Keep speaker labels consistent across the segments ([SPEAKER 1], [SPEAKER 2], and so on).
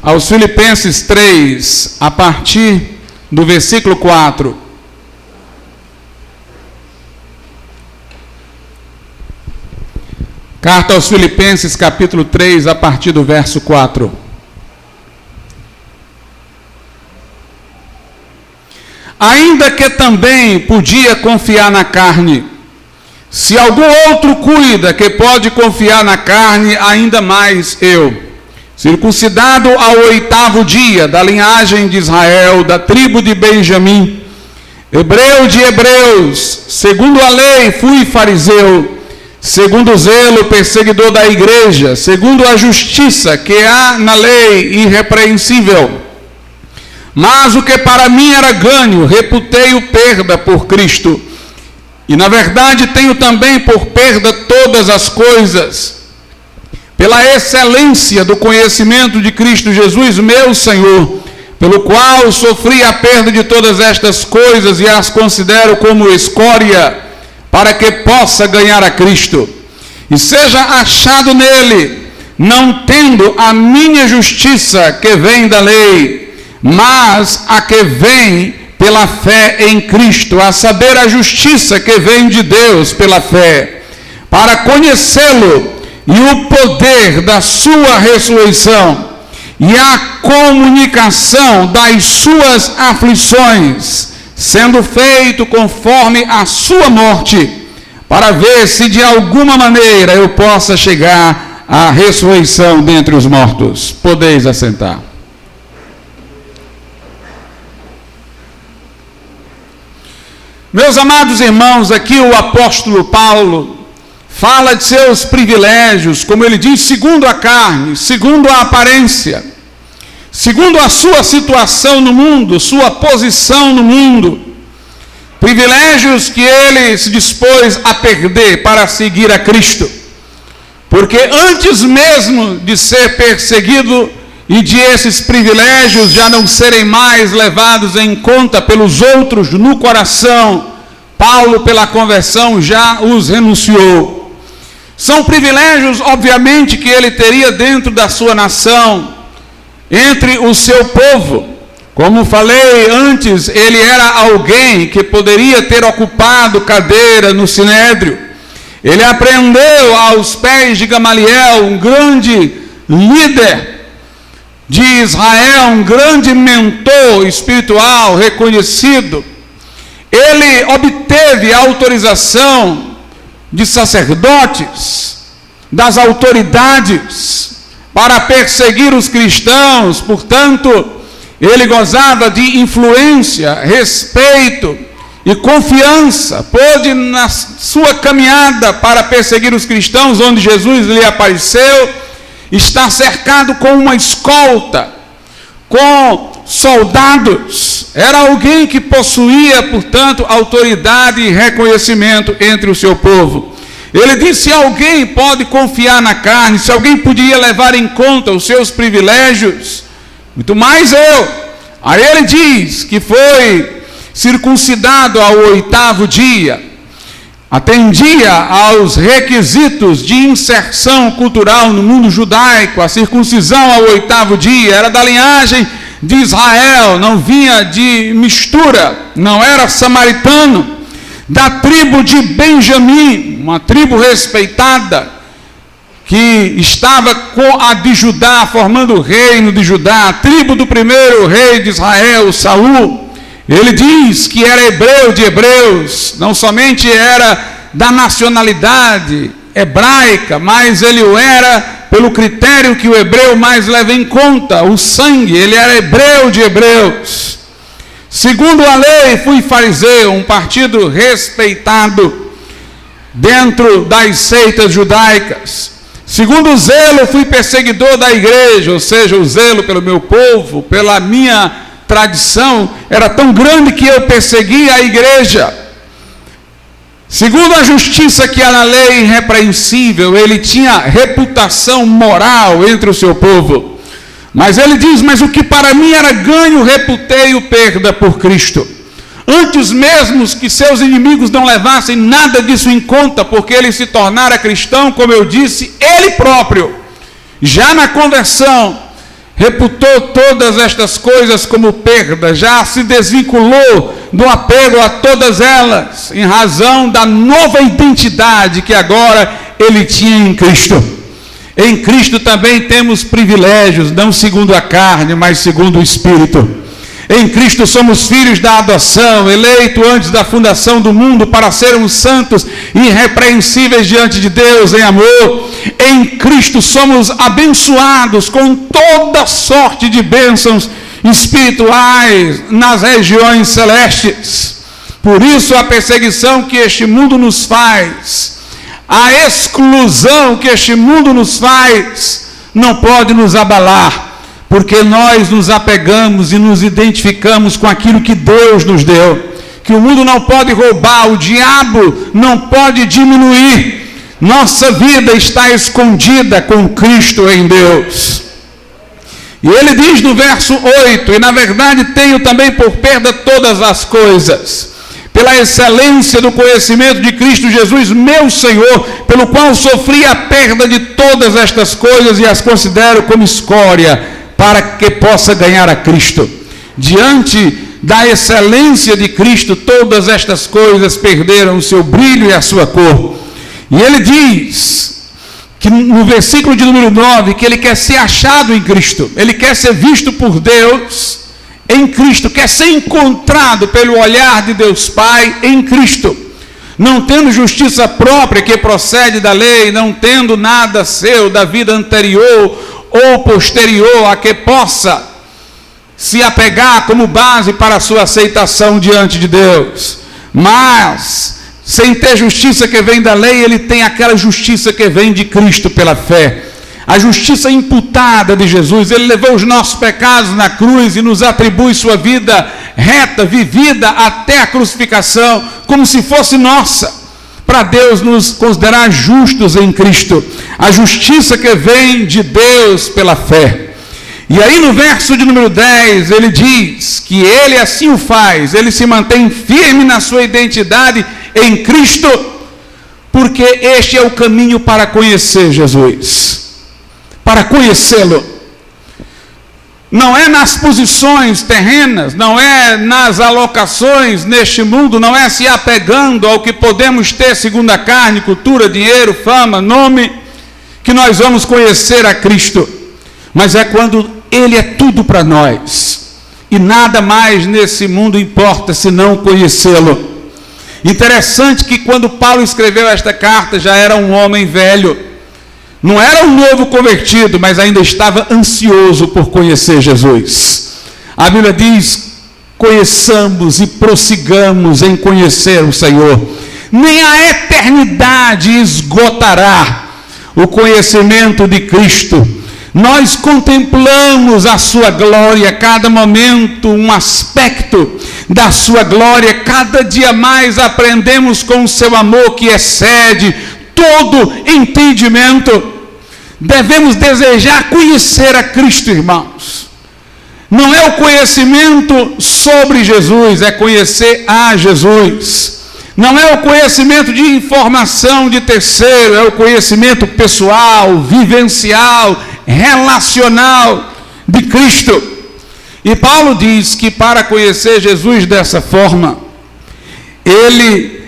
[SPEAKER 1] aos Filipenses 3, a partir do versículo 4. Carta aos Filipenses, capítulo 3, a partir do verso 4. Ainda que também podia confiar na carne, se algum outro cuida que pode confiar na carne, ainda mais eu, circuncidado ao 8º dia, da linhagem de Israel, da tribo de Benjamim, hebreu de hebreus, segundo a lei fui fariseu, segundo o zelo perseguidor da igreja, segundo a justiça que há na lei irrepreensível. Mas o que para mim era ganho, reputei-o perda por Cristo. E na verdade tenho também por perda todas as coisas, pela excelência do conhecimento de Cristo Jesus, meu Senhor, pelo qual sofri a perda de todas estas coisas e as considero como escória, para que possa ganhar a Cristo, e seja achado nele, não tendo a minha justiça que vem da lei, mas a que vem pela fé em Cristo, a saber, a justiça que vem de Deus pela fé, para conhecê-lo e o poder da sua ressurreição e a comunicação das suas aflições, sendo feito conforme a sua morte, para ver se de alguma maneira eu possa chegar à ressurreição dentre os mortos. Podeis assentar. Meus amados irmãos, aqui o apóstolo Paulo fala de seus privilégios, como ele diz, segundo a carne, segundo a aparência, segundo a sua situação no mundo, sua posição no mundo, privilégios que ele se dispôs a perder para seguir a Cristo, porque antes mesmo de ser perseguido e de esses privilégios já não serem mais levados em conta pelos outros no coração, Paulo, pela conversão, já os renunciou. São privilégios, obviamente, que ele teria dentro da sua nação, entre o seu povo. Como falei antes, ele era alguém que poderia ter ocupado cadeira no Sinédrio. Ele aprendeu aos pés de Gamaliel, um grande líder de Israel, um grande mentor espiritual reconhecido. Ele obteve a autorização de sacerdotes, das autoridades, para perseguir os cristãos. Portanto, ele gozava de influência, respeito e confiança. Pôde, na sua caminhada para perseguir os cristãos, onde Jesus lhe apareceu, está cercado com uma escolta, com soldados. Era alguém que possuía, portanto, autoridade e reconhecimento entre o seu povo. Ele disse: se alguém pode confiar na carne, se alguém podia levar em conta os seus privilégios, muito mais eu. Aí ele diz que foi circuncidado ao 8º dia, atendia aos requisitos de inserção cultural no mundo judaico. A circuncisão ao 8º dia era da linhagem de Israel, não vinha de mistura, não era samaritano, da tribo de Benjamim, uma tribo respeitada, que estava com a de Judá, formando o reino de Judá, a tribo do primeiro rei de Israel, Saul. Ele diz que era hebreu de hebreus, não somente era da nacionalidade hebraica, mas ele o era pelo critério que o hebreu mais leva em conta, o sangue. Ele era hebreu de hebreus. Segundo a lei, fui fariseu, um partido respeitado dentro das seitas judaicas. Segundo o zelo, fui perseguidor da igreja, ou seja, o zelo pelo meu povo, pela minha tradição, era tão grande que eu persegui a igreja. Segundo a justiça que há na lei irrepreensível, ele tinha reputação moral entre o seu povo. Mas ele diz: mas o que para mim era ganho, reputei-o perda por Cristo. Antes mesmo que seus inimigos não levassem nada disso em conta, porque ele se tornara cristão, como eu disse, ele próprio, já na conversão, reputou todas estas coisas como perda, já se desvinculou do apego a todas elas, em razão da nova identidade que agora ele tinha em Cristo. Em Cristo também temos privilégios, não segundo a carne, mas segundo o Espírito. Em Cristo somos filhos da adoção, eleito antes da fundação do mundo para sermos santos e irrepreensíveis diante de Deus em amor. Em Cristo somos abençoados com toda sorte de bênçãos espirituais nas regiões celestes. Por isso a perseguição que este mundo nos faz, a exclusão que este mundo nos faz, não pode nos abalar, porque nós nos apegamos e nos identificamos com aquilo que Deus nos deu, que o mundo não pode roubar, o diabo não pode diminuir. Nossa vida está escondida com Cristo em Deus. E ele diz no verso 8, e na verdade tenho também por perda todas as coisas, pela excelência do conhecimento de Cristo Jesus, meu Senhor, pelo qual sofri a perda de todas estas coisas e as considero como escória, para que possa ganhar a Cristo. Diante da excelência de Cristo, todas estas coisas perderam o seu brilho e a sua cor. E ele diz que no versículo de número 9, que ele quer ser achado em Cristo, ele quer ser visto por Deus em Cristo, quer ser encontrado pelo olhar de Deus Pai em Cristo, não tendo justiça própria que procede da lei, não tendo nada seu da vida anterior ou posterior a que possa se apegar como base para a sua aceitação diante de Deus, mas sem ter justiça que vem da lei, ele tem aquela justiça que vem de Cristo pela fé, a justiça imputada de Jesus. Ele levou os nossos pecados na cruz e nos atribui sua vida reta, vivida até a crucificação, como se fosse nossa, para Deus nos considerar justos em Cristo, a justiça que vem de Deus pela fé. E aí no verso de número 10, ele diz que ele assim o faz, ele se mantém firme na sua identidade em Cristo, porque este é o caminho para conhecer Jesus, para conhecê-lo. Não é nas posições terrenas, não é nas alocações neste mundo, não é se apegando ao que podemos ter segundo a carne, cultura, dinheiro, fama, nome, que nós vamos conhecer a Cristo, mas é quando Ele é tudo para nós, e nada mais nesse mundo importa senão conhecê-lo. Interessante que quando Paulo escreveu esta carta, já era um homem velho, não era um novo convertido, mas ainda estava ansioso por conhecer Jesus. A Bíblia diz: conheçamos e prossigamos em conhecer o Senhor. Nem a eternidade esgotará o conhecimento de Cristo. Nós contemplamos a sua glória, cada momento um aspecto da sua glória, cada dia mais aprendemos com o seu amor que excede todo entendimento. Devemos desejar conhecer a Cristo, irmãos. Não é o conhecimento sobre Jesus, é conhecer a Jesus. Não é o conhecimento de informação de terceiro, é o conhecimento pessoal, vivencial, relacional de Cristo. E Paulo diz que para conhecer Jesus dessa forma, ele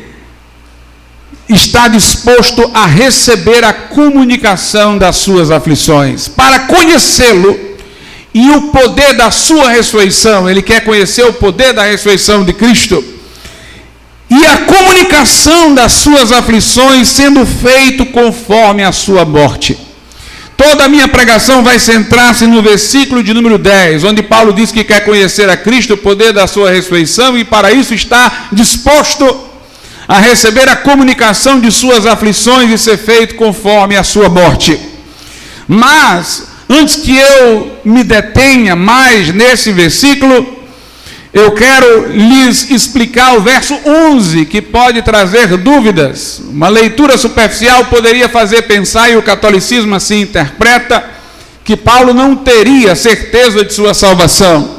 [SPEAKER 1] está disposto a receber a comunicação das suas aflições. Para conhecê-lo e o poder da sua ressurreição, ele quer conhecer o poder da ressurreição de Cristo e a comunicação das suas aflições sendo feito conforme a sua morte. Toda a minha pregação vai centrar-se no versículo de número 10, onde Paulo diz que quer conhecer a Cristo, o poder da sua ressurreição, e para isso está disposto a receber a comunicação de suas aflições e ser feito conforme a sua morte. Mas, antes que eu me detenha mais nesse versículo, eu quero lhes explicar o verso 11, que pode trazer dúvidas. Uma leitura superficial poderia fazer pensar, e o catolicismo assim interpreta, que Paulo não teria certeza de sua salvação.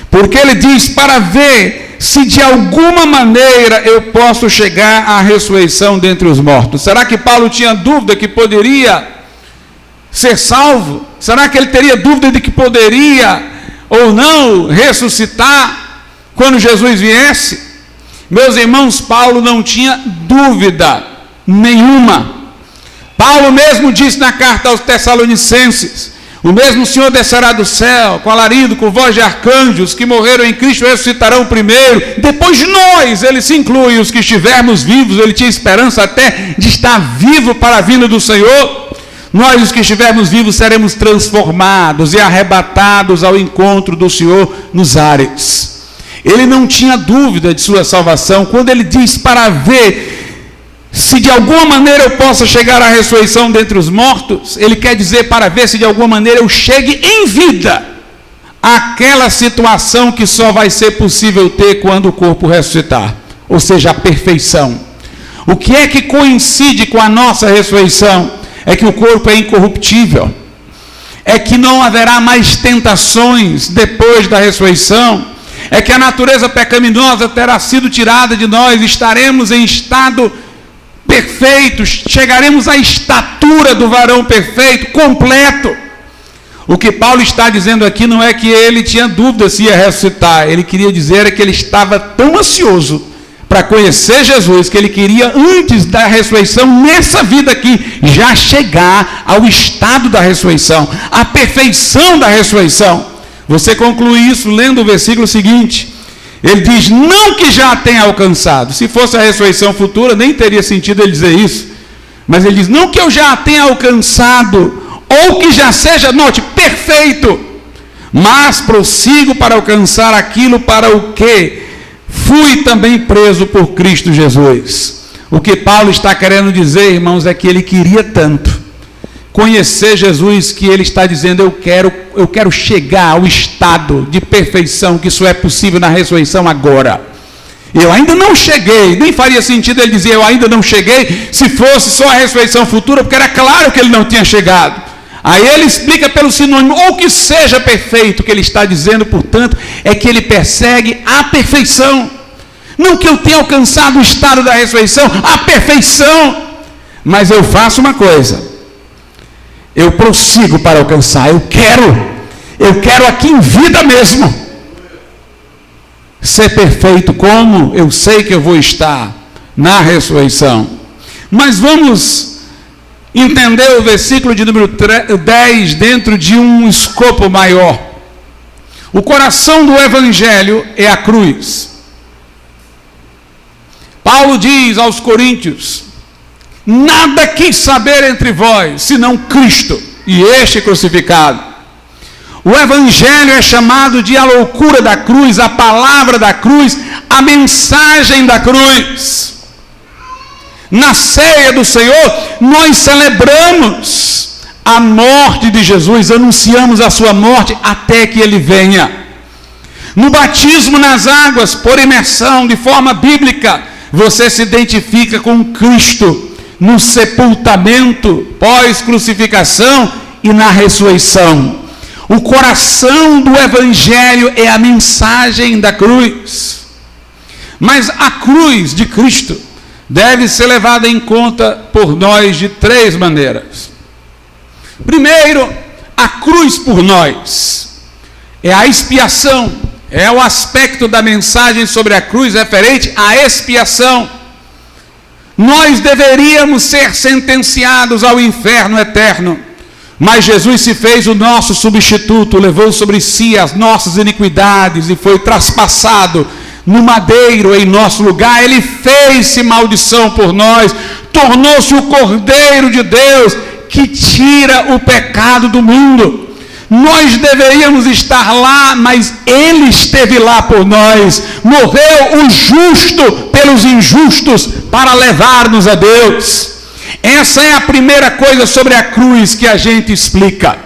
[SPEAKER 1] Porque ele diz: para ver se de alguma maneira eu posso chegar à ressurreição dentre os mortos. Será que Paulo tinha dúvida que poderia ser salvo? Será que ele teria dúvida de que poderia ou não ressuscitar quando Jesus viesse? Meus irmãos, Paulo não tinha dúvida nenhuma. Paulo mesmo disse na carta aos Tessalonicenses: o mesmo Senhor descerá do céu, com alarido, com voz de arcanjos, que morreram em Cristo ressuscitarão primeiro, depois de nós. Ele se inclui, os que estivermos vivos. Ele tinha esperança até de estar vivo para a vinda do Senhor. Nós, os que estivermos vivos, seremos transformados e arrebatados ao encontro do Senhor nos ares. Ele não tinha dúvida de sua salvação. Quando ele diz para ver se de alguma maneira eu possa chegar à ressurreição dentre os mortos, ele quer dizer para ver se de alguma maneira eu chegue em vida àquela situação que só vai ser possível ter quando o corpo ressuscitar, ou seja, a perfeição. O que é que coincide com a nossa ressurreição? É que o corpo é incorruptível, é que não haverá mais tentações depois da ressurreição, é que a natureza pecaminosa terá sido tirada de nós, estaremos em estado perfeito, chegaremos à estatura do varão perfeito, completo. O que Paulo está dizendo aqui não é que ele tinha dúvida se ia ressuscitar, ele queria dizer que ele estava tão ansioso para conhecer Jesus, que ele queria, antes da ressurreição, nessa vida aqui, já chegar ao estado da ressurreição, à perfeição da ressurreição. Você conclui isso lendo o versículo seguinte. Ele diz, não que já tenha alcançado. Se fosse a ressurreição futura, nem teria sentido ele dizer isso. Mas ele diz, não que eu já tenha alcançado, ou que já seja, note, perfeito, mas prossigo para alcançar aquilo para o que fui também preso por Cristo Jesus. O que Paulo está querendo dizer, irmãos, é que ele queria tanto conhecer Jesus, que ele está dizendo, eu quero chegar ao estado de perfeição, que isso é possível na ressurreição agora. Eu ainda não cheguei, nem faria sentido ele dizer, eu ainda não cheguei, se fosse só a ressurreição futura, porque era claro que ele não tinha chegado. Aí ele explica pelo sinônimo, ou que seja perfeito. O que ele está dizendo, portanto, é que ele persegue a perfeição. Não que eu tenha alcançado o estado da ressurreição, a perfeição. Mas eu faço uma coisa, eu prossigo para alcançar, eu quero aqui em vida mesmo ser perfeito, como eu sei que eu vou estar na ressurreição. Mas vamos entender o versículo de número 10 dentro de um escopo maior. O coração do evangelho é a cruz. Paulo diz aos Coríntios, nada quis saber entre vós, senão Cristo e este crucificado. O evangelho é chamado de a loucura da cruz, a palavra da cruz, a mensagem da cruz. Na ceia do Senhor, nós celebramos a morte de Jesus, anunciamos a sua morte até que ele venha. No batismo nas águas, por imersão, de forma bíblica, você se identifica com Cristo no sepultamento, pós-crucificação e na ressurreição. O coração do evangelho é a mensagem da cruz. Mas a cruz de Cristo deve ser levada em conta por nós de três maneiras. Primeiro, a cruz por nós é a expiação, é o aspecto da mensagem sobre a cruz referente à expiação. Nós deveríamos ser sentenciados ao inferno eterno, mas Jesus se fez o nosso substituto, levou sobre si as nossas iniquidades e foi traspassado no madeiro em nosso lugar. Ele fez-se maldição por nós, tornou-se o Cordeiro de Deus que tira o pecado do mundo. Nós deveríamos estar lá, mas ele esteve lá por nós, morreu o justo pelos injustos para levar-nos a Deus. Essa é a primeira coisa sobre a cruz que a gente explica,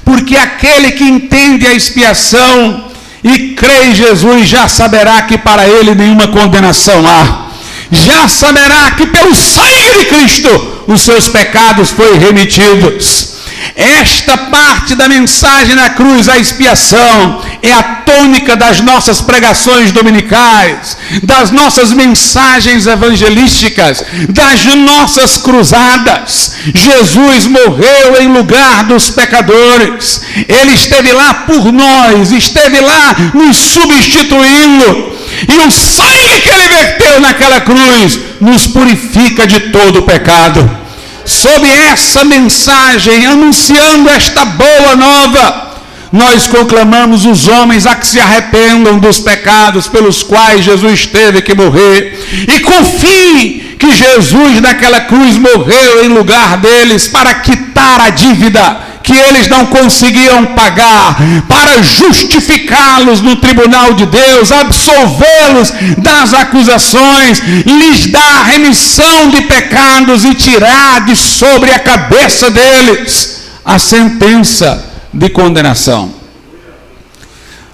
[SPEAKER 1] porque aquele que entende a expiação e crê em Jesus já saberá que para ele nenhuma condenação há, já saberá que pelo sangue de Cristo os seus pecados foram remitidos. Esta parte da mensagem na cruz, a expiação, é a tônica das nossas pregações dominicais, das nossas mensagens evangelísticas, das nossas cruzadas. Jesus morreu em lugar dos pecadores. Ele esteve lá por nós, esteve lá nos substituindo. E o sangue que ele verteu naquela cruz nos purifica de todo o pecado. Sob essa mensagem, anunciando esta boa nova, nós conclamamos os homens a que se arrependam dos pecados pelos quais Jesus teve que morrer, e confiem que Jesus naquela cruz morreu em lugar deles para quitar a dívida que eles não conseguiam pagar, para justificá-los no tribunal de Deus, absolvê-los das acusações, lhes dar remissão de pecados e tirar de sobre a cabeça deles a sentença de condenação.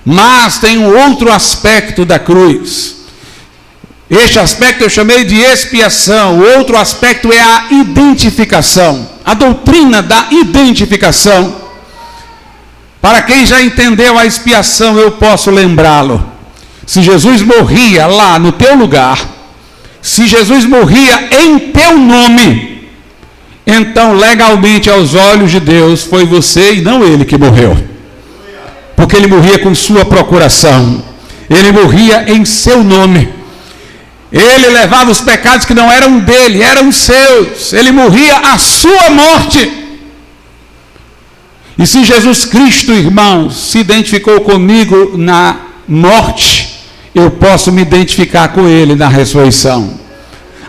[SPEAKER 1] Mas tem um outro aspecto da cruz. Este aspecto eu chamei de expiação. O outro aspecto é a identificação, a doutrina da identificação. Para quem já entendeu a expiação, eu posso lembrá-lo. Se Jesus morria lá no teu lugar, se Jesus morria em teu nome, então legalmente aos olhos de Deus foi você e não ele que morreu. Porque ele morria com sua procuração, ele morria em seu nome. Ele levava os pecados que não eram dele, eram seus. Ele morria a sua morte. E se Jesus Cristo, irmãos, se identificou comigo na morte, eu posso me identificar com ele na ressurreição.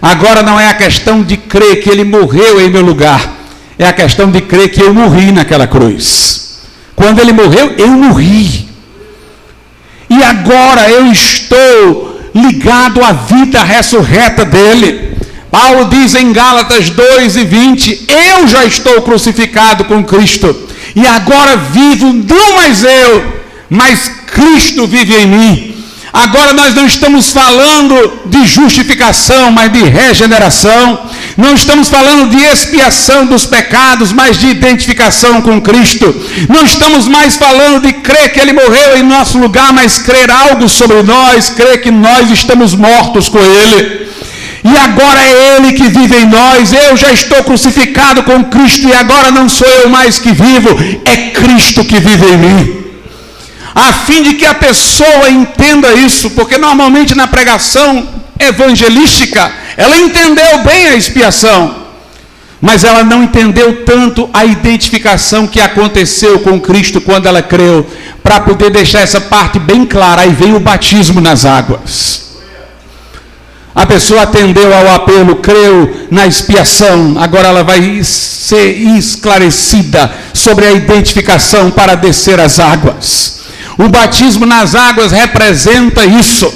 [SPEAKER 1] Agora não é a questão de crer que ele morreu em meu lugar, é a questão de crer que eu morri naquela cruz. Quando ele morreu, eu morri. E agora eu estou ligado à vida ressurreta dele. Paulo diz em Gálatas 2:20, eu já estou crucificado com Cristo, e agora vivo não mais eu, mas Cristo vive em mim. Agora nós não estamos falando de justificação, mas de regeneração. Não estamos falando de expiação dos pecados, mas de identificação com Cristo. Não estamos mais falando de crer que ele morreu em nosso lugar, mas crer algo sobre nós, crer que nós estamos mortos com ele. E agora é ele que vive em nós. Eu já estou crucificado com Cristo e agora não sou eu mais que vivo, é Cristo que vive em mim. A fim de que a pessoa entenda isso, porque normalmente na pregação evangelística, ela entendeu bem a expiação, mas ela não entendeu tanto a identificação que aconteceu com Cristo quando ela creu. Para poder deixar essa parte bem clara, aí veio o batismo nas águas. A pessoa atendeu ao apelo, creu na expiação, agora ela vai ser esclarecida sobre a identificação para descer as águas. O batismo nas águas representa isso.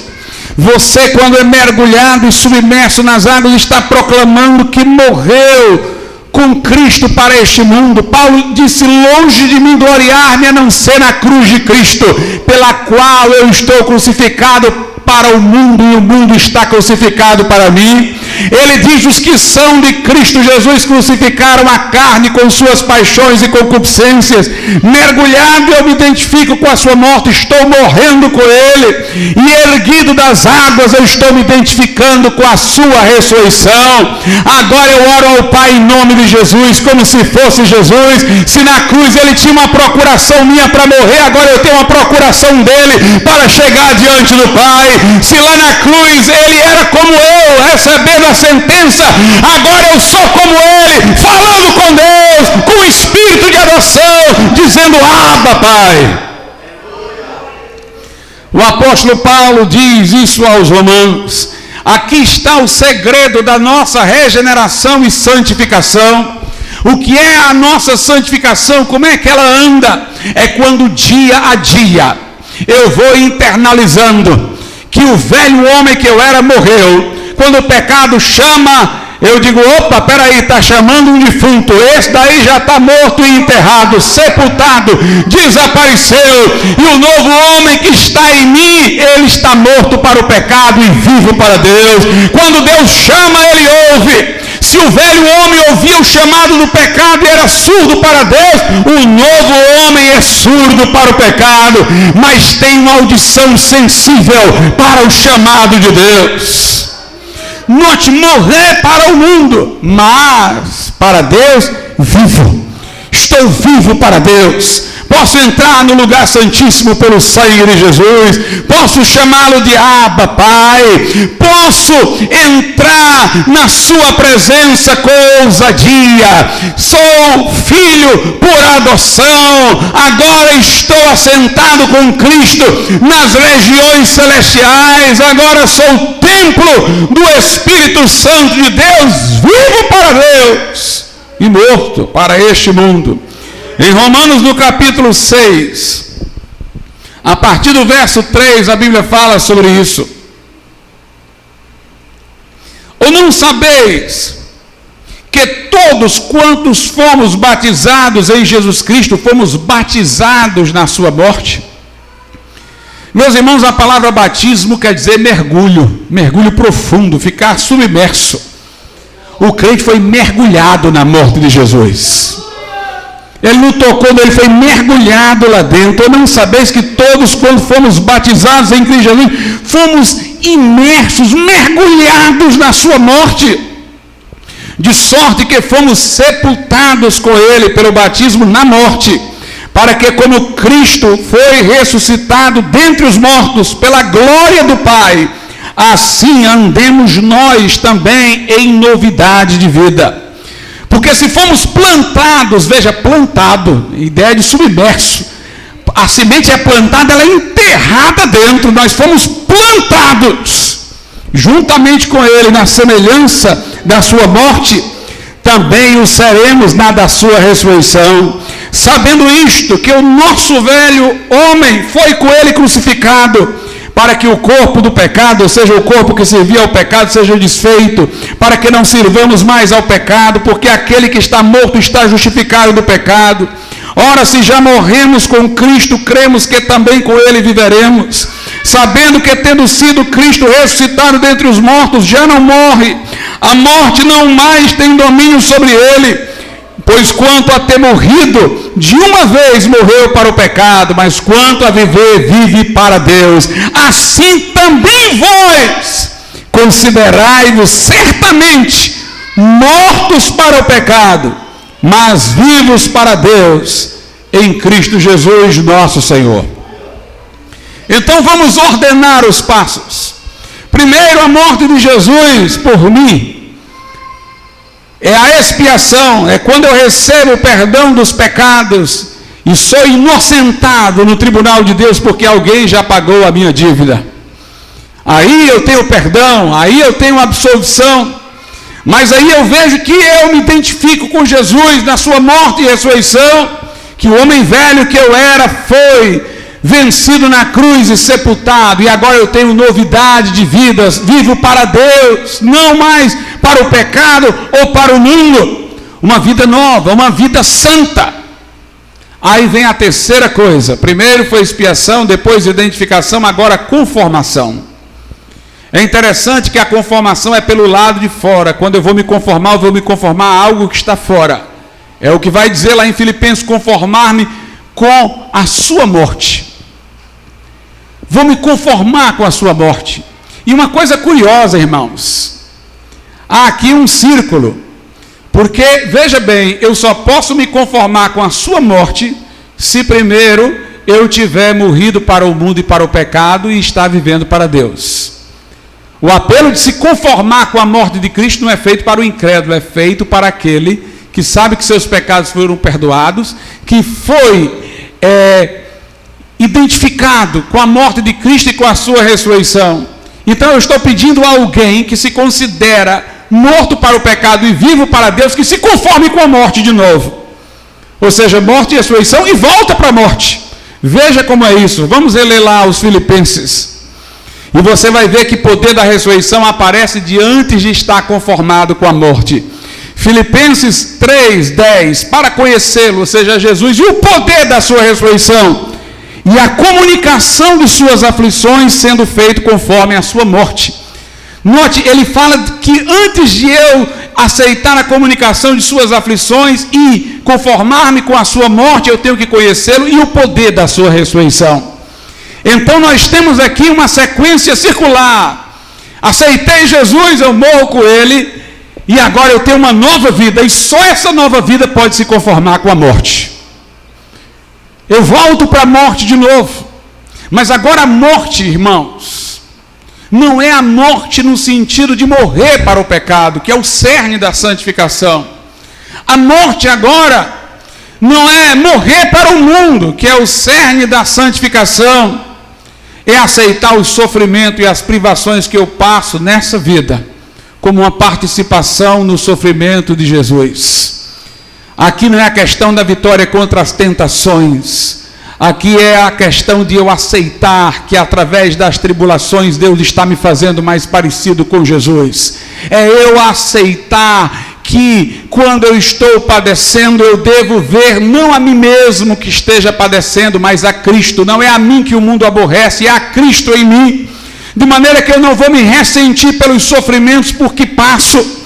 [SPEAKER 1] Você, quando é mergulhado e submerso nas águas, está proclamando que morreu com Cristo para este mundo. Paulo disse, longe de mim gloriar-me a não ser na cruz de Cristo, pela qual eu estou crucificado para o mundo e o mundo está crucificado para mim. Ele diz, os que são de Cristo Jesus crucificaram a carne com suas paixões e concupiscências. Mergulhado eu me identifico com a sua morte, estou morrendo com ele, e erguido das águas eu estou me identificando com a sua ressurreição. Agora eu oro ao Pai em nome de Jesus, como se fosse Jesus. Se na cruz ele tinha uma procuração minha para morrer, agora eu tenho uma procuração dele para chegar diante do Pai. Se lá na cruz ele era como eu, recebendo a sentença, agora eu sou como ele, falando com Deus, com o espírito de adoção, dizendo, Abba, Pai. O apóstolo Paulo diz isso aos romanos. Aqui está o segredo da nossa regeneração e santificação. O que é a nossa santificação? Como é que ela anda? É quando dia a dia eu vou internalizando que o velho homem que eu era morreu. Quando o pecado chama, eu digo, opa, peraí, está chamando um defunto, esse daí já está morto e enterrado, sepultado, desapareceu, e o novo homem que está em mim, ele está morto para o pecado e vivo para Deus. Quando Deus chama, ele ouve. Se o o velho homem ouvia o chamado do pecado e era surdo para Deus, o novo homem é surdo para o pecado, mas tem uma audição sensível para o chamado de Deus. Note, morrer para o mundo, mas para Deus, vivo. Estou vivo para Deus. Posso entrar no lugar santíssimo pelo sangue de Jesus. Posso chamá-lo de Abba, Pai. Posso entrar na sua presença com ousadia. Sou filho por adoção. Agora estou assentado com Cristo nas regiões celestiais. Agora sou templo do Espírito Santo de Deus, vivo para Deus e morto para este mundo. Em Romanos, no capítulo 6, a partir do verso 3, a Bíblia fala sobre isso. Ou não sabeis que todos quantos fomos batizados em Jesus Cristo, fomos batizados na sua morte? Meus irmãos, a palavra batismo quer dizer mergulho profundo, ficar submerso. O crente foi mergulhado na morte de Jesus. Ele não tocou, ele foi mergulhado lá dentro. Ou não sabeis que todos, quando fomos batizados em Cristo Jesus, fomos imersos, mergulhados na sua morte, de sorte que fomos sepultados com ele pelo batismo na morte, para que, como Cristo foi ressuscitado dentre os mortos pela glória do Pai, assim andemos nós também em novidade de vida. Porque se fomos plantados, veja, plantado, ideia de submerso, a semente é plantada, ela é enterrada dentro, nós fomos plantados, juntamente com ele, na semelhança da sua morte, também o seremos na da sua ressurreição, sabendo isto, que o nosso velho homem foi com ele crucificado, para que o corpo do pecado, ou seja, o corpo que servia ao pecado, seja desfeito, para que não sirvamos mais ao pecado, porque aquele que está morto está justificado do pecado. Ora, se já morremos com Cristo, cremos que também com ele viveremos, sabendo que, tendo sido Cristo ressuscitado dentre os mortos, já não morre, a morte não mais tem domínio sobre ele. Pois quanto a ter morrido, de uma vez morreu para o pecado, mas quanto a viver, vive para Deus. Assim também vós, considerai-vos certamente mortos para o pecado, mas vivos para Deus, em Cristo Jesus nosso Senhor. Então vamos ordenar os passos. Primeiro, a morte de Jesus por mim. É a expiação, é quando eu recebo o perdão dos pecados e sou inocentado no tribunal de Deus porque alguém já pagou a minha dívida. Aí eu tenho perdão, aí eu tenho absolvição, mas aí eu vejo que eu me identifico com Jesus na sua morte e ressurreição, que o homem velho que eu era foi vencido na cruz e sepultado, e agora eu tenho novidade de vidas, vivo para Deus, não mais para o pecado ou para o mundo, uma vida nova, uma vida santa. Aí vem a terceira coisa, primeiro foi expiação, depois identificação, agora conformação. É interessante que a conformação é pelo lado de fora, quando eu vou me conformar, eu vou me conformar a algo que está fora, é o que vai dizer lá em Filipenses, conformar-me com a sua morte. Vou me conformar com a sua morte. E uma coisa curiosa, irmãos, há aqui um círculo, porque, veja bem, eu só posso me conformar com a sua morte, se primeiro eu tiver morrido para o mundo e para o pecado e estar vivendo para Deus. O apelo de se conformar com a morte de Cristo não é feito para o incrédulo, é feito para aquele que sabe que seus pecados foram perdoados, que foi identificado com a morte de Cristo e com a sua ressurreição. Então eu estou pedindo a alguém que se considera morto para o pecado e vivo para Deus, que se conforme com a morte de novo. Ou seja, morte e ressurreição e volta para a morte. Veja como é isso. Vamos ler lá os Filipenses. E você vai ver que o poder da ressurreição aparece de antes de estar conformado com a morte. Filipenses 3:10, para conhecê-lo, ou seja, Jesus, e o poder da sua ressurreição, e a comunicação de suas aflições sendo feito conforme a sua morte. Note, ele fala que antes de eu aceitar a comunicação de suas aflições e conformar-me com a sua morte, eu tenho que conhecê-lo e o poder da sua ressurreição. Então nós temos aqui uma sequência circular. Aceitei Jesus, eu morro com ele, e agora eu tenho uma nova vida, e só essa nova vida pode se conformar com a morte. Eu volto para a morte de novo. Mas agora a morte, irmãos, não é a morte no sentido de morrer para o pecado, que é o cerne da santificação. A morte agora não é morrer para o mundo, que é o cerne da santificação. É aceitar o sofrimento e as privações que eu passo nessa vida, como uma participação no sofrimento de Jesus. Aqui não é a questão da vitória contra as tentações. Aqui é a questão de eu aceitar que através das tribulações Deus está me fazendo mais parecido com Jesus. É eu aceitar que quando eu estou padecendo eu devo ver não a mim mesmo que esteja padecendo, mas a Cristo. Não é a mim que o mundo aborrece, é a Cristo em mim. De maneira que eu não vou me ressentir pelos sofrimentos porque passo,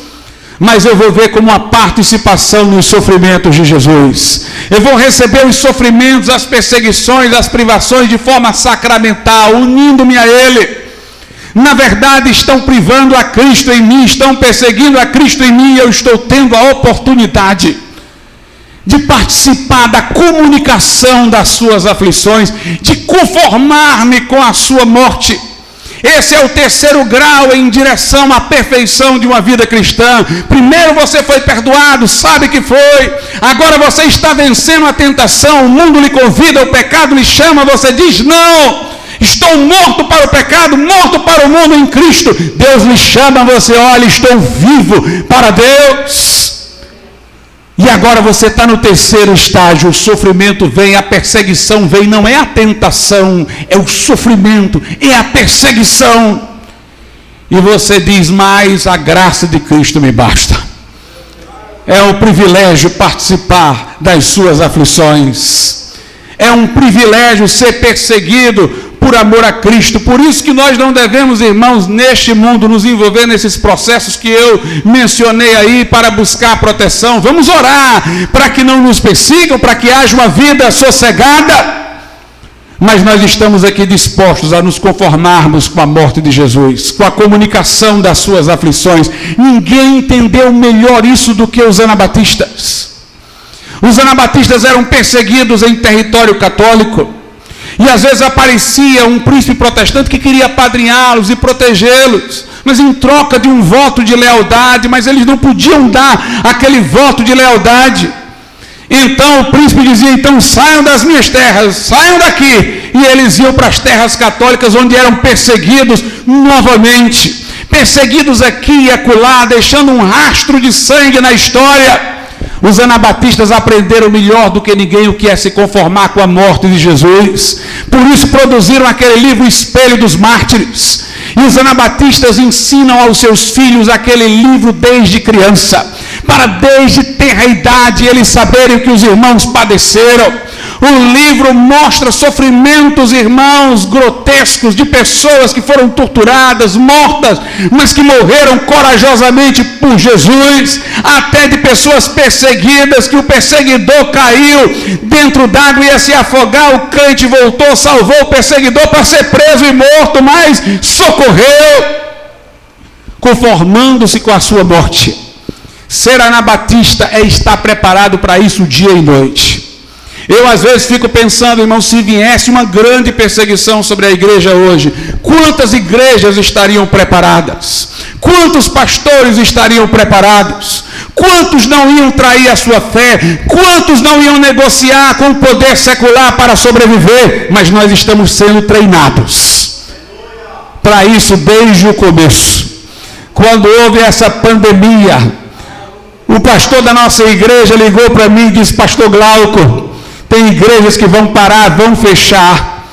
[SPEAKER 1] mas eu vou ver como uma participação nos sofrimentos de Jesus. Eu vou receber os sofrimentos, as perseguições, as privações de forma sacramental, unindo-me a Ele. Na verdade, estão privando a Cristo em mim, estão perseguindo a Cristo em mim, e eu estou tendo a oportunidade de participar da comunicação das suas aflições, de conformar-me com a sua morte. Esse é o terceiro grau em direção à perfeição de uma vida cristã. Primeiro você foi perdoado, sabe que foi. Agora você está vencendo a tentação, o mundo lhe convida, o pecado lhe chama, você diz não. Estou morto para o pecado, morto para o mundo em Cristo. Deus lhe chama, você olha, estou vivo para Deus. E agora você está no terceiro estágio, o sofrimento vem, a perseguição vem, não é a tentação, é o sofrimento, é a perseguição. E você diz, mas a graça de Cristo me basta. É um privilégio participar das suas aflições. É um privilégio ser perseguido por amor a Cristo. Por isso que nós não devemos, irmãos, neste mundo, nos envolver nesses processos que eu mencionei aí para buscar proteção. Vamos orar para que não nos persigam, para que haja uma vida sossegada. Mas nós estamos aqui dispostos a nos conformarmos com a morte de Jesus, com a comunicação das suas aflições. Ninguém entendeu melhor isso do que os anabatistas. Os anabatistas eram perseguidos em território católico. E às vezes aparecia um príncipe protestante que queria apadrinhá-los e protegê-los, mas em troca de um voto de lealdade, mas eles não podiam dar aquele voto de lealdade. Então o príncipe dizia, então saiam das minhas terras, saiam daqui. E eles iam para as terras católicas, onde eram perseguidos novamente. Perseguidos aqui e acolá, deixando um rastro de sangue na história. Os anabatistas aprenderam melhor do que ninguém o que é se conformar com a morte de Jesus. Por isso produziram aquele livro Espelho dos Mártires. E os anabatistas ensinam aos seus filhos aquele livro desde criança, para desde tenra idade eles saberem o que os irmãos padeceram. O livro mostra sofrimentos, irmãos, grotescos, de pessoas que foram torturadas, mortas, mas que morreram corajosamente por Jesus, até de pessoas perseguidas, que o perseguidor caiu dentro d'água e ia se afogar, o crente voltou, salvou o perseguidor para ser preso e morto, mas socorreu, conformando-se com a sua morte. Ser anabatista é estar preparado para isso dia e noite. Eu às vezes fico pensando, irmão, se viesse uma grande perseguição sobre a igreja hoje, quantas igrejas estariam preparadas? Quantos pastores estariam preparados? Quantos não iam trair a sua fé? Quantos não iam negociar com o poder secular para sobreviver? Mas nós estamos sendo treinados para isso desde o começo. Quando houve essa pandemia, o pastor da nossa igreja ligou para mim e disse, pastor Glauco, tem igrejas que vão parar, vão fechar,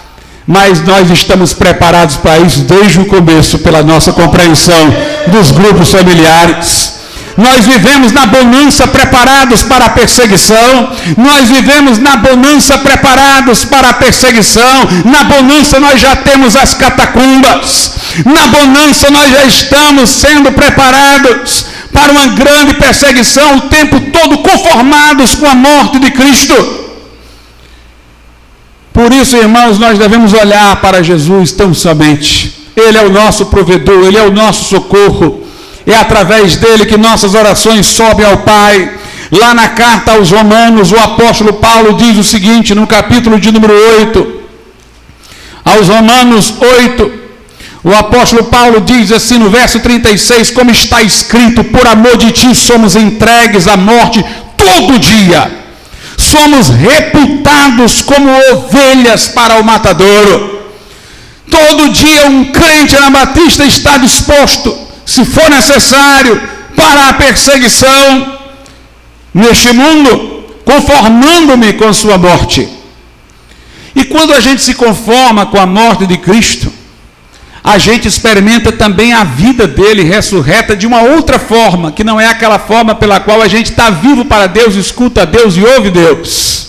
[SPEAKER 1] mas nós estamos preparados para isso desde o começo, pela nossa compreensão dos grupos familiares. Nós vivemos na bonança preparados para a perseguição. Nós vivemos na bonança preparados para a perseguição. Na bonança nós já temos as catacumbas. Na bonança nós já estamos sendo preparados para uma grande perseguição, o tempo todo conformados com a morte de Cristo. Por isso, irmãos, nós devemos olhar para Jesus tão somente. Ele é o nosso provedor, Ele é o nosso socorro. É através dele que nossas orações sobem ao Pai. Lá na carta aos Romanos, o apóstolo Paulo diz o seguinte, no capítulo de número 8, aos Romanos 8, o apóstolo Paulo diz assim no verso 36, como está escrito, por amor de ti somos entregues à morte todo dia. Somos reputados como ovelhas para o matadouro. Todo dia um crente anabatista está disposto, se for necessário, para a perseguição neste mundo, conformando-me com sua morte. E quando a gente se conforma com a morte de Cristo, a gente experimenta também a vida dele ressurreta de uma outra forma, que não é aquela forma pela qual a gente está vivo para Deus, escuta a Deus e ouve Deus.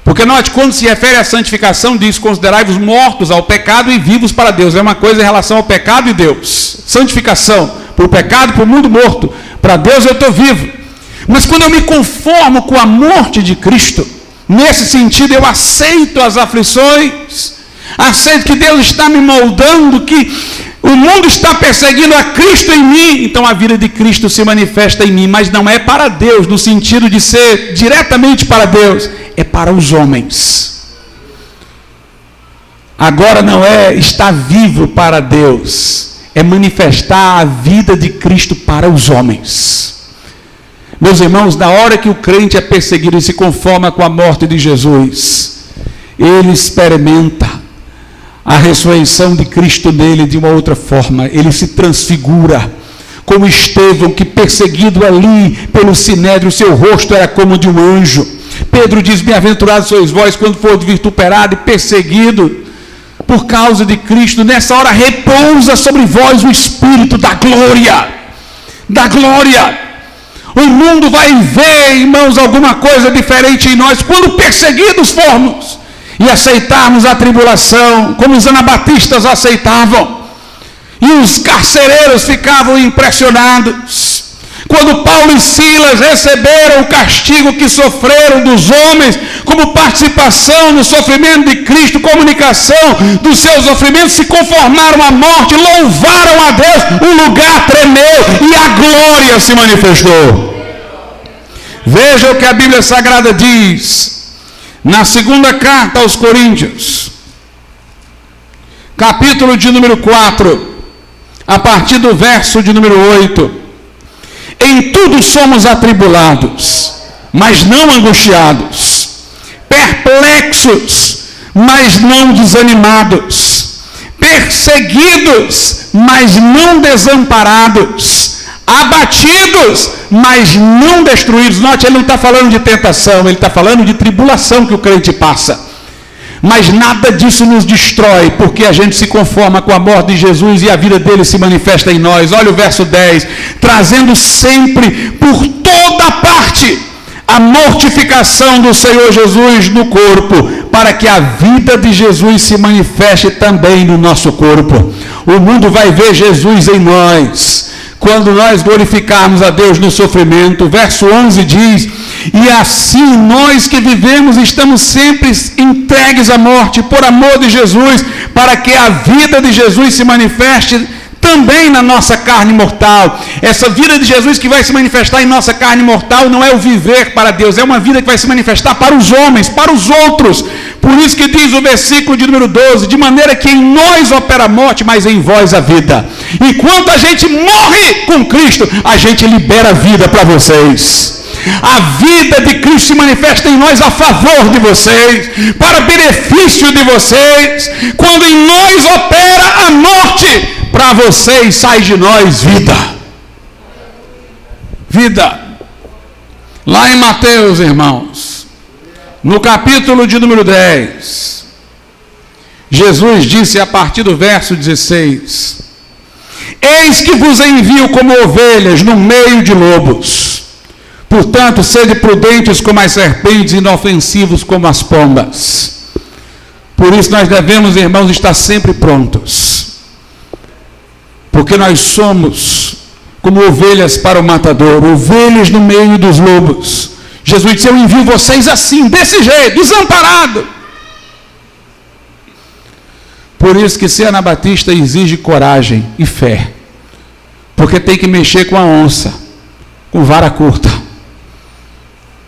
[SPEAKER 1] Porque note, quando se refere à santificação, diz, considerai-vos mortos ao pecado e vivos para Deus. É uma coisa em relação ao pecado e Deus. Santificação, para o pecado, para o mundo morto. Para Deus eu estou vivo. Mas quando eu me conformo com a morte de Cristo, nesse sentido eu aceito as aflições, aceito que Deus está me moldando, que o mundo está perseguindo a Cristo em mim, então a vida de Cristo se manifesta em mim, mas não é para Deus, no sentido de ser diretamente para Deus, é para os homens. Agora não é estar vivo para Deus, é manifestar a vida de Cristo para os homens. Meus irmãos, na hora que o crente é perseguido e se conforma com a morte de Jesus, ele experimenta a ressurreição de Cristo nele de uma outra forma. Ele se transfigura, como Estevão, que perseguido ali pelo sinédrio, seu rosto era como de um anjo. Pedro diz, bem-aventurados sois vós quando for vituperado e perseguido por causa de Cristo. Nessa hora repousa sobre vós o Espírito da glória. Da glória. O mundo vai ver, irmãos, alguma coisa diferente em nós quando perseguidos formos e aceitarmos a tribulação, como os anabatistas aceitavam, e os carcereiros ficavam impressionados. Quando Paulo e Silas receberam o castigo que sofreram dos homens, como participação no sofrimento de Cristo, comunicação dos seus sofrimentos, se conformaram à morte, louvaram a Deus, o lugar tremeu e a glória se manifestou. Veja o que a Bíblia Sagrada diz, na segunda carta aos Coríntios, capítulo de número 4, a partir do verso de número 8. Em tudo somos atribulados, mas não angustiados, perplexos, mas não desanimados, perseguidos, mas não desamparados, abatidos, mas não destruídos. Note, ele não está falando de tentação, ele está falando de tribulação que o crente passa. Mas nada disso nos destrói, porque a gente se conforma com a morte de Jesus e a vida dele se manifesta em nós. Olha o verso 10, trazendo sempre por toda parte a mortificação do Senhor Jesus no corpo, para que a vida de Jesus se manifeste também no nosso corpo. O mundo vai ver Jesus em nós quando nós glorificarmos a Deus no sofrimento. O verso 11 diz, e assim nós que vivemos estamos sempre entregues à morte por amor de Jesus, para que a vida de Jesus se manifeste também na nossa carne mortal. Essa vida de Jesus que vai se manifestar em nossa carne mortal não é o viver para Deus, é uma vida que vai se manifestar para os homens, para os outros. Por isso que diz o versículo de número 12, de maneira que em nós opera a morte, mas em vós a vida. Enquanto a gente morre com Cristo, a gente libera a vida para vocês. A vida de Cristo se manifesta em nós a favor de vocês, para benefício de vocês. Quando em nós opera a morte, para vocês sai de nós vida. Vida. Lá em Mateus, irmãos, no capítulo de número 10, Jesus disse a partir do verso 16, eis que vos envio como ovelhas no meio de lobos. Portanto, sede prudentes como as serpentes, inofensivos como as pombas. Por isso nós devemos, irmãos, estar sempre prontos. Porque nós somos como ovelhas para o matador, ovelhas no meio dos lobos. Jesus disse: eu envio vocês assim, desse jeito, desamparado. Por isso que ser anabatista exige coragem e fé, porque tem que mexer com a onça, com vara curta.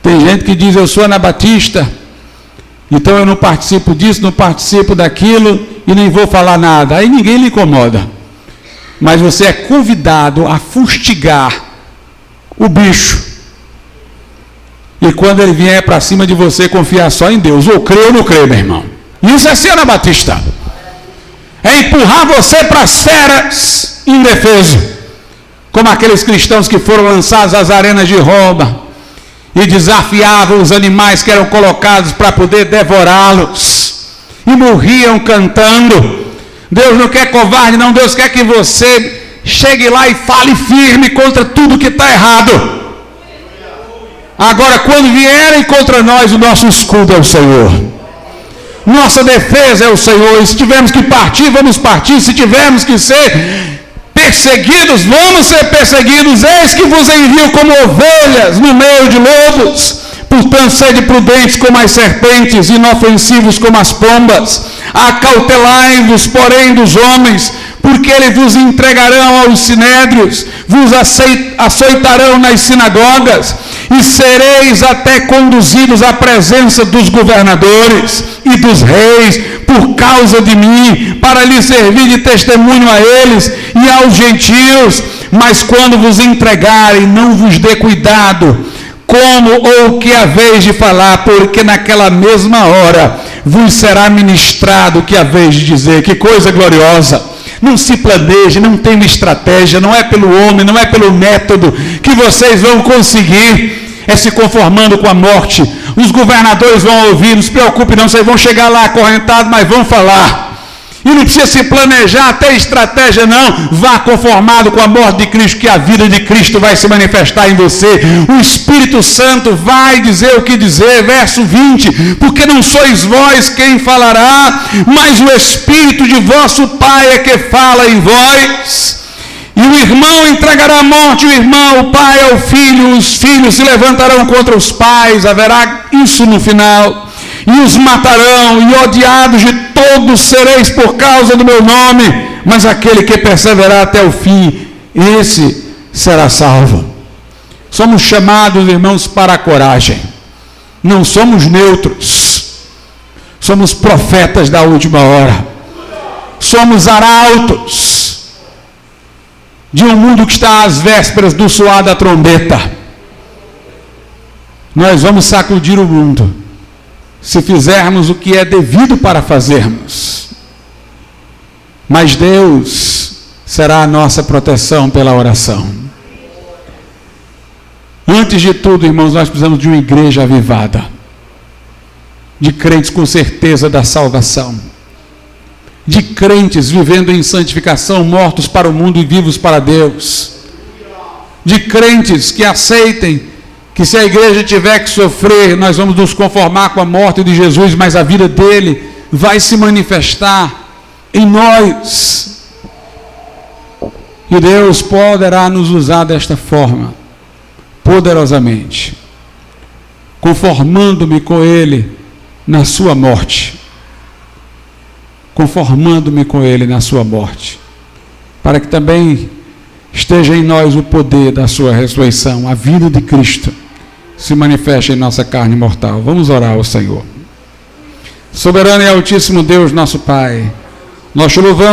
[SPEAKER 1] Tem gente que diz: eu sou anabatista, então eu não participo disso, não participo daquilo e nem vou falar nada. Aí ninguém lhe incomoda. Mas você é convidado a fustigar o bicho. E quando ele vier para cima de você, confiar só em Deus. Ou crê ou não crê, meu irmão. Isso é ser anabatista. É empurrar você para as feras indefeso. Como aqueles cristãos que foram lançados às arenas de Roma e desafiavam os animais que eram colocados para poder devorá-los. E morriam cantando. Deus não quer covarde, não. Deus quer que você chegue lá e fale firme contra tudo que está errado. Agora, quando vierem contra nós, o nosso escudo é o Senhor. Nossa defesa é o Senhor. E se tivermos que partir, vamos partir. Se tivermos que ser perseguidos, vamos ser perseguidos. Eis que vos envio como ovelhas no meio de lobos. Portanto, sede prudentes como as serpentes, inofensivos como as pombas. Acautelai-vos, porém, dos homens, porque eles vos entregarão aos sinédrios, vos açoitarão nas sinagogas, e sereis até conduzidos à presença dos governadores e dos reis, por causa de mim, para lhes servir de testemunho a eles e aos gentios. Mas quando vos entregarem, não vos dê cuidado como ou o que haveis de falar, porque naquela mesma hora vos será ministrado o que haveis de dizer. Que coisa gloriosa! Não se planeje, não tem estratégia, não é pelo homem, não é pelo método que vocês vão conseguir, é se conformando com a morte. Os governadores vão ouvir, não se preocupe não, vocês vão chegar lá acorrentados, mas vão falar. E não precisa se planejar, até estratégia não. Vá conformado com a morte de Cristo, que a vida de Cristo vai se manifestar em você. O Espírito Santo vai dizer o que dizer. Verso 20: porque não sois vós quem falará, mas o Espírito de vosso Pai é que fala em vós. E o irmão entregará à morte o irmão, o pai ao filho, os filhos se levantarão contra os pais. Haverá isso no final. E os matarão, e odiados de todos sereis por causa do meu nome, mas aquele que perseverar até o fim, esse será salvo. Somos chamados, irmãos, para a coragem. Não somos neutros. Somos profetas da última hora. Somos arautos de um mundo que está às vésperas do soar da trombeta. Nós vamos sacudir o mundo, se fizermos o que é devido para fazermos. Mas Deus será a nossa proteção pela oração. Antes de tudo, irmãos, nós precisamos de uma igreja avivada, de crentes com certeza da salvação, de crentes vivendo em santificação, mortos para o mundo e vivos para Deus, de crentes que aceitem que se a igreja tiver que sofrer, nós vamos nos conformar com a morte de Jesus, mas a vida dele vai se manifestar em nós. E Deus poderá nos usar desta forma, poderosamente, conformando-me com ele na sua morte. Conformando-me com ele na sua morte, para que também esteja em nós o poder da sua ressurreição, a vida de Cristo se manifesta em nossa carne mortal. Vamos orar ao Senhor. Soberano e altíssimo Deus, nosso Pai, nós te louvamos